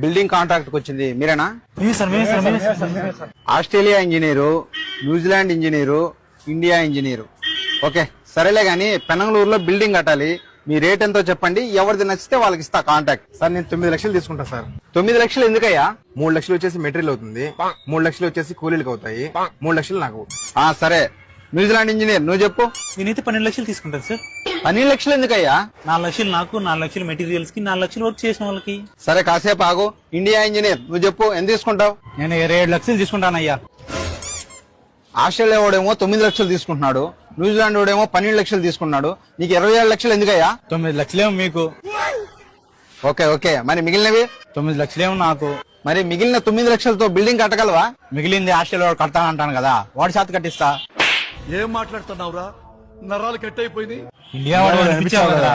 Building contract కి వచ్చింది మీరేనా? Sir. Australia engineer, New Zealand engineer, India engineer. Okay సరేలే గాని పెనంగళూరులో బిల్డింగ్ కట్టాలి. మీ రేట్ ఎంతో చెప్పండి, ఎవరిది నచ్చితే వాళ్ళకి ఇస్తా కాంటాక్ట్. సార్ నేను 9 లక్షలు తీసుకుంటా సార్. 9 లక్షలు ఎందుకయ్యా? 3 లక్షలు వచ్చేసి మెటీరియల్ అవుతుంది, 3 లక్షలు వచ్చేసి కూలీలకు అవుతాయి, 3 లక్షలు నాకు. సరే న్యూజిలాండ్ ఇంజనీర్ నువ్వు చెప్పు. నేనైతే 12 లక్షలు తీసుకుంటాను సార్. 12 లక్షలు ఎందుకయ్యా? 4 లక్షలు నాకు, 4 లక్షలు మెటీరియల్స్ కి, 4 లక్షలు వర్క్ చేసిన వాళ్ళకి. సరే కాసేపు ఆగు. ఇండియా ఇంజనీర్ నువ్వు చెప్పు, ఎంత తీసుకుంటావు? నేను 27 లక్షలు తీసుకుంటానయ్యా. ఆస్ట్రేలియా వాడేమో 9 లక్షలు తీసుకుంటున్నాడు, న్యూజిలాండ్ వాడేమో 12 లక్షలు తీసుకున్నాడు. నీకు 27 లక్షలు ఎందుకయ్యా? 9 లక్షలేమో మీకు, ఓకే ఓకే మరి మిగిలినవి? 9 లక్షలేమో నాకు. మరి మిగిలిన 9 లక్షలతో బిల్డింగ్ కట్టగలవా? మిగిలింది ఆస్ట్రేలియా వాడు కడతానంటాను కదా, వాడి చేత కట్టిస్తా. ఏం మాట్లాడుతున్నావురా? నరాలు కట్ అయిపోయింది. ఇండియా వాడు అనిపించావు కదా.